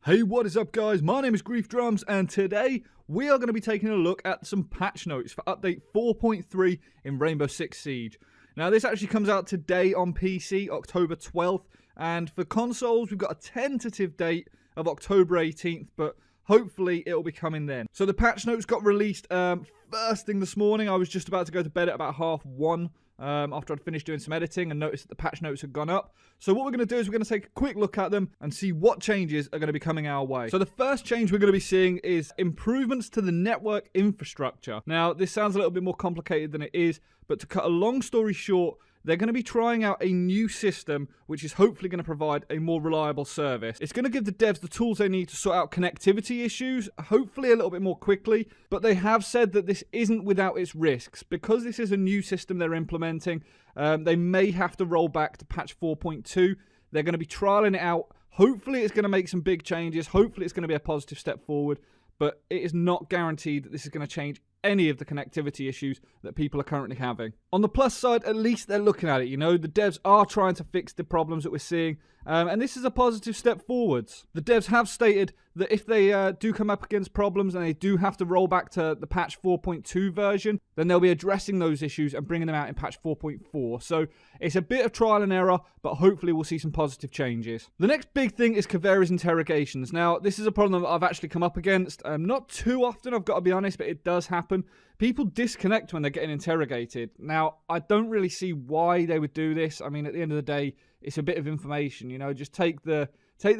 Hey, what is up guys? My name is Griefdrums and today we are going to be taking a look at some patch notes for update 4.3 in Rainbow Six Siege. Now this actually comes out today on PC, October 12th, and for consoles we've got a tentative date of October 18th, but hopefully it'll be coming then. So the patch notes got released first thing this morning. I was just about to go to bed at about 1:30. After I'd finished doing some editing and noticed that the patch notes had gone up. So what we're going to do is we're going to take a quick look at them and see what changes are going to be coming our way. So the first change we're going to be seeing is improvements to the network infrastructure. Now this sounds a little bit more complicated than it is, but to cut a long story short, they're going to be trying out a new system which is hopefully going to provide a more reliable service. It's going to give the devs the tools they need to sort out connectivity issues, hopefully a little bit more quickly, but they have said that this isn't without its risks. Because this is a new system they're implementing, they may have to roll back to patch 4.2. They're going to be trialing it out. Hopefully it's going to make some big changes. Hopefully it's going to be a positive step forward, but it is not guaranteed that this is going to change any of the connectivity issues that people are currently having. On the plus side, at least they're looking at it, you know. The devs are trying to fix the problems that we're seeing, and this is a positive step forwards. The devs have stated that if they do come up against problems and they do have to roll back to the patch 4.2 version, then they'll be addressing those issues and bringing them out in patch 4.4. So it's a bit of trial and error, but hopefully we'll see some positive changes. The next big thing is Caveira's interrogations. Now, this is a problem that I've actually come up against. Not too often, I've got to be honest, but it does happen. People disconnect when they're getting interrogated. Now, I don't really see why they would do this. I mean, at the end of the day, it's a bit of information, you know, just take the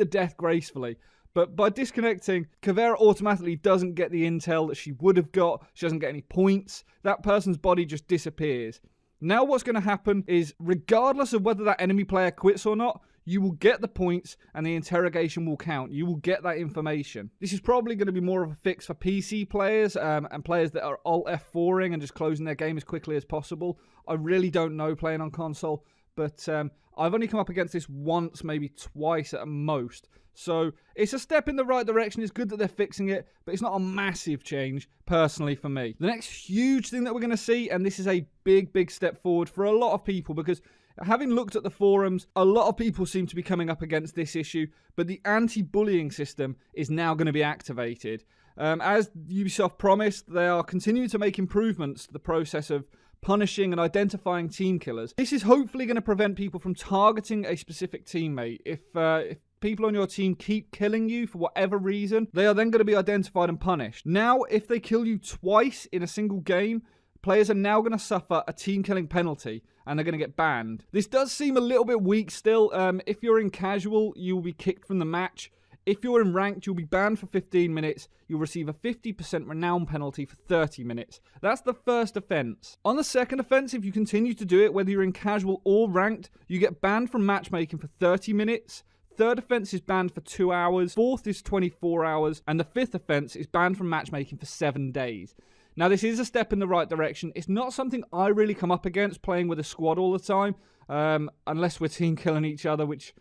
death gracefully. But by disconnecting, Caveira automatically doesn't get the intel that she would have got. She doesn't get any points. That person's body just disappears. Now what's going to happen is, regardless of whether that enemy player quits or not, you will get the points and the interrogation will count. You will get that information. This is probably going to be more of a fix for PC players and players that are Alt F4ing and just closing their game as quickly as possible. I really don't know playing on console, but I've only come up against this once, maybe twice at most. So it's a step in the right direction. It's good that they're fixing it, but it's not a massive change personally for me. The next huge thing that we're going to see, and this is a big step forward for a lot of people, because having looked at the forums, a lot of people seem to be coming up against this issue, but the anti-bullying system is now going to be activated. As Ubisoft promised, they are continuing to make improvements to the process of punishing and identifying team killers. This is hopefully going to prevent people from targeting a specific teammate. If people on your team keep killing you for whatever reason, they are then going to be identified and punished. Now, if they kill you twice in a single game, players are now going to suffer a team killing penalty and they're going to get banned. This does seem a little bit weak still. If you're in casual, you will be kicked from the match. If you're in ranked, you'll be banned for 15 minutes. You'll receive a 50% renown penalty for 30 minutes. That's the first offense. On the second offense, if you continue to do it, whether you're in casual or ranked, you get banned from matchmaking for 30 minutes. Third offense is banned for 2 hours. Fourth is 24 hours. And the fifth offense is banned from matchmaking for 7 days. Now, this is a step in the right direction. It's not something I really come up against playing with a squad all the time, unless we're team killing each other, which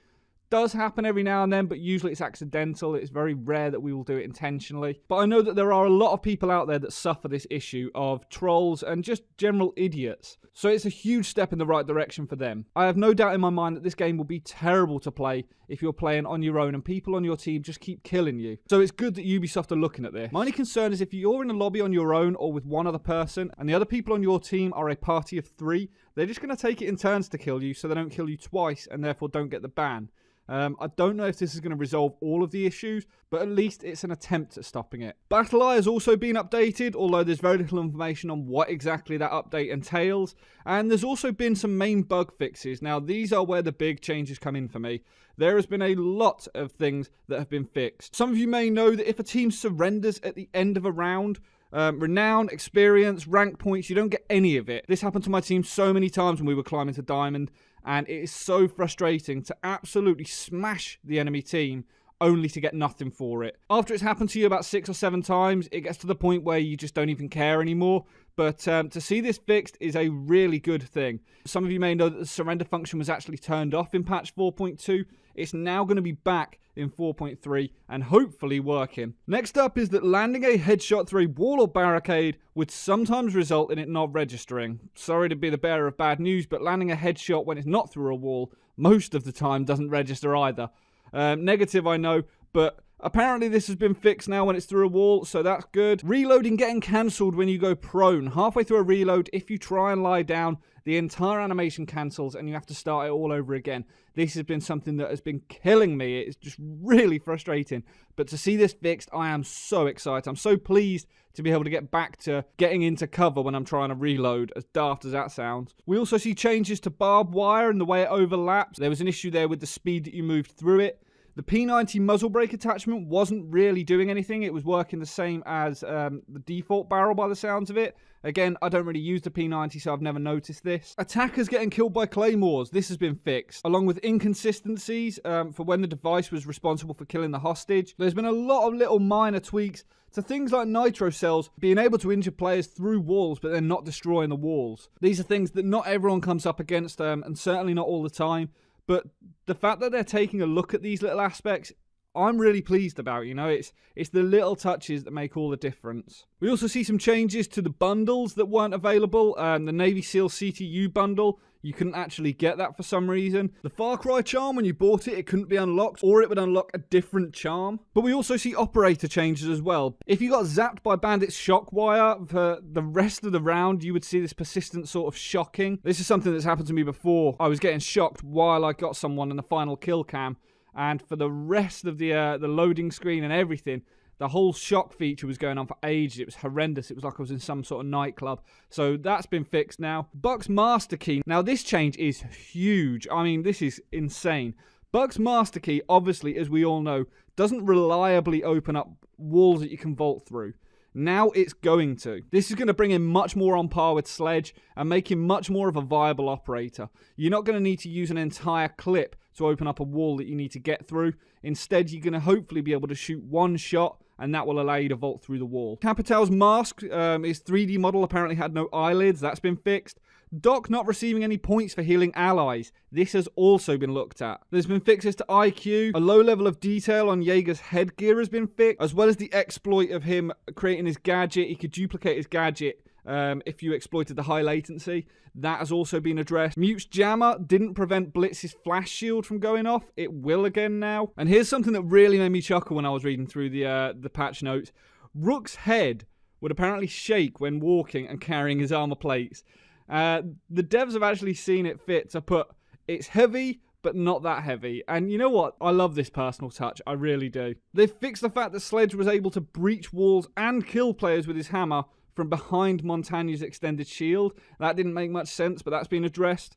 does happen every now and then, but usually it's accidental. It's very rare that we will do it intentionally. But I know that there are a lot of people out there that suffer this issue of trolls and just general idiots. So it's a huge step in the right direction for them. I have no doubt in my mind that this game will be terrible to play if you're playing on your own and people on your team just keep killing you. So it's good that Ubisoft are looking at this. My only concern is if you're in a lobby on your own or with one other person and the other people on your team are a party of 3, they're just going to take it in turns to kill you so they don't kill you twice and therefore don't get the ban. I don't know if this is going to resolve all of the issues, but at least it's an attempt at stopping it. Battle Eye has also been updated, although there's very little information on what exactly that update entails. And there's also been some main bug fixes. Now, these are where the big changes come in for me. There has been a lot of things that have been fixed. Some of you may know that if a team surrenders at the end of a round, renown, experience, rank points, you don't get any of it. This happened to my team so many times when we were climbing to Diamond, and it is so frustrating to absolutely smash the enemy team only to get nothing for it. After it's happened to you about 6 or 7 times, it gets to the point where you just don't even care anymore. But to see this fixed is a really good thing. Some of you may know that the surrender function was actually turned off in patch 4.2. It's now going to be back in 4.3 and hopefully working. Next up is that landing a headshot through a wall or barricade would sometimes result in it not registering. Sorry to be the bearer of bad news, but landing a headshot when it's not through a wall most of the time doesn't register either. Negative, I know, but Apparently this has been fixed now when it's through a wall, so that's good. Reloading getting cancelled when you go prone. Halfway through a reload, if you try and lie down, the entire animation cancels and you have to start it all over again. This has been something that has been killing me. It's just really frustrating. But to see this fixed, I am so excited. I'm so pleased to be able to get back to getting into cover when I'm trying to reload, as daft as that sounds. We also see changes to barbed wire and the way it overlaps. There was an issue there with the speed that you moved through it. The P90 muzzle brake attachment wasn't really doing anything. It was working the same as the default barrel by the sounds of it. Again, I don't really use the P90, so I've never noticed this. Attackers getting killed by claymores. This has been fixed. Along with inconsistencies for when the device was responsible for killing the hostage. There's been a lot of little minor tweaks to things like nitro cells being able to injure players through walls, but then not destroying the walls. These are things that not everyone comes up against, and certainly not all the time. But the fact that they're taking a look at these little aspects, I'm really pleased about. You know, it's the little touches that make all the difference. We also see some changes to the bundles that weren't available. The Navy SEAL CTU bundle, you couldn't actually get that for some reason. The Far Cry charm, when you bought it, it couldn't be unlocked, or it would unlock a different charm. But we also see operator changes as well. If you got zapped by Bandit's shock wire for the rest of the round, you would see this persistent sort of shocking. This is something that's happened to me before. I was getting shocked while I got someone in the final kill cam, and for the rest of the loading screen and everything, the whole shock feature was going on for ages. It was horrendous. It was like I was in some sort of nightclub. So that's been fixed now. Buck's Master Key. Now this change is huge. I mean, this is insane. Buck's Master Key, obviously, as we all know, doesn't reliably open up walls that you can vault through. Now it's going to. This is going to bring him much more on par with Sledge and make him much more of a viable operator. You're not going to need to use an entire clip to open up a wall that you need to get through. Instead, you're going to hopefully be able to shoot one shot, and that will allow you to vault through the wall. Capital's mask, his 3D model apparently had no eyelids. That's been fixed. Doc not receiving any points for healing allies. This has also been looked at. There's been fixes to IQ. A low level of detail on Jaeger's headgear has been fixed, as well as the exploit of him creating his gadget. He could duplicate his gadget if you exploited the high latency. That has also been addressed. Mute's jammer didn't prevent Blitz's flash shield from going off. It will again now. And here's something that really made me chuckle when I was reading through the patch notes. Rook's head would apparently shake when walking and carrying his armor plates. The devs have actually seen it fit to put, it's heavy, but not that heavy. And you know what? I love this personal touch. I really do. They've fixed the fact that Sledge was able to breach walls and kill players with his hammer from behind Montaña's extended shield. That didn't make much sense, but that's been addressed.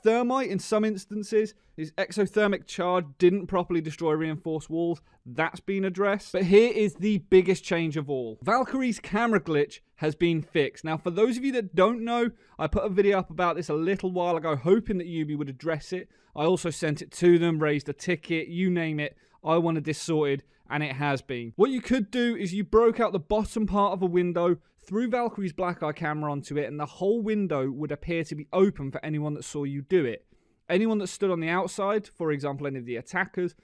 Thermite, in some instances, his exothermic charge didn't properly destroy reinforced walls. That's been addressed. But here is the biggest change of all. Valkyrie's camera glitch has been fixed. Now, for those of you that don't know, I put a video up about this a little while ago, hoping that Ubi would address it. I also sent it to them, raised a ticket, you name it. I wanted this sorted, and it has been. What you could do is you broke out the bottom part of a window, threw Valkyrie's black eye camera onto it, and the whole window would appear to be open for anyone that saw you do it. Anyone that stood on the outside, for example any of the attackers,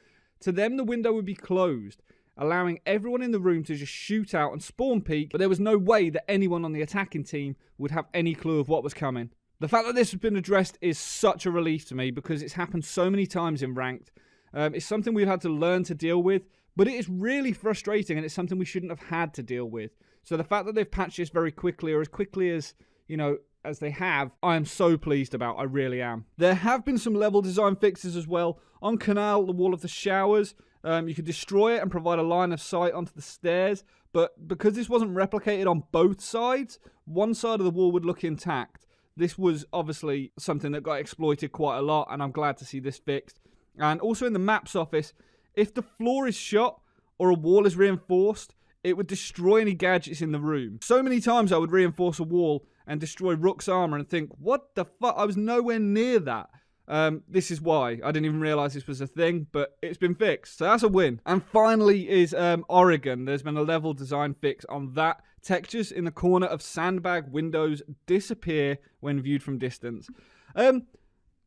to them the window would be closed, allowing everyone in the room to just shoot out and spawn peek, but there was no way that anyone on the attacking team would have any clue of what was coming. The fact that this has been addressed is such a relief to me because it's happened so many times in Ranked. It's something we've had to learn to deal with, but it is really frustrating and it's something we shouldn't have had to deal with. So the fact that they've patched this very quickly, or as quickly as, you know, as they have, I am so pleased about. I really am. There have been some level design fixes as well. On Canal, the wall of the showers, you could destroy it and provide a line of sight onto the stairs, but because this wasn't replicated on both sides, one side of the wall would look intact. This was obviously something that got exploited quite a lot, and I'm glad to see this fixed. And also in the maps office, if the floor is shot or a wall is reinforced, it would destroy any gadgets in the room. So many times I would reinforce a wall and destroy Rook's armor and think, what the fuck? I was nowhere near that. This is why. I didn't even realize this was a thing, but it's been fixed. So that's a win. And finally is Oregon. There's been a level design fix on that. Textures in the corner of sandbag windows disappear when viewed from distance.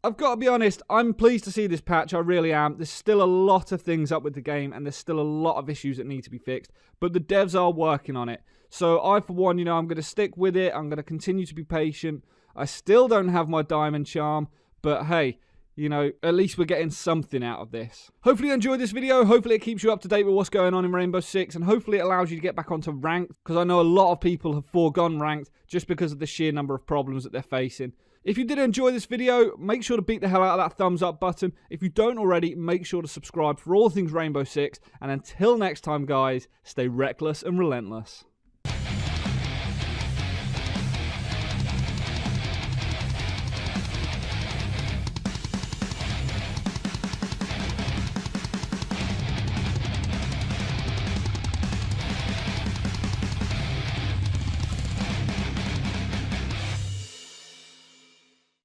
I've got to be honest, I'm pleased to see this patch, I really am. There's still a lot of things up with the game, and there's still a lot of issues that need to be fixed, but the devs are working on it. So I, for one, I'm going to stick with it, I'm going to continue to be patient. I still don't have my diamond charm, but hey, you know, at least we're getting something out of this. Hopefully you enjoyed this video. Hopefully it keeps you up to date with what's going on in Rainbow Six, and hopefully it allows you to get back onto ranked, because I know a lot of people have foregone ranked just because of the sheer number of problems that they're facing. If you did enjoy this video, make sure to beat the hell out of that thumbs up button. If you don't already, make sure to subscribe for all things Rainbow Six. And until next time, guys, stay reckless and relentless.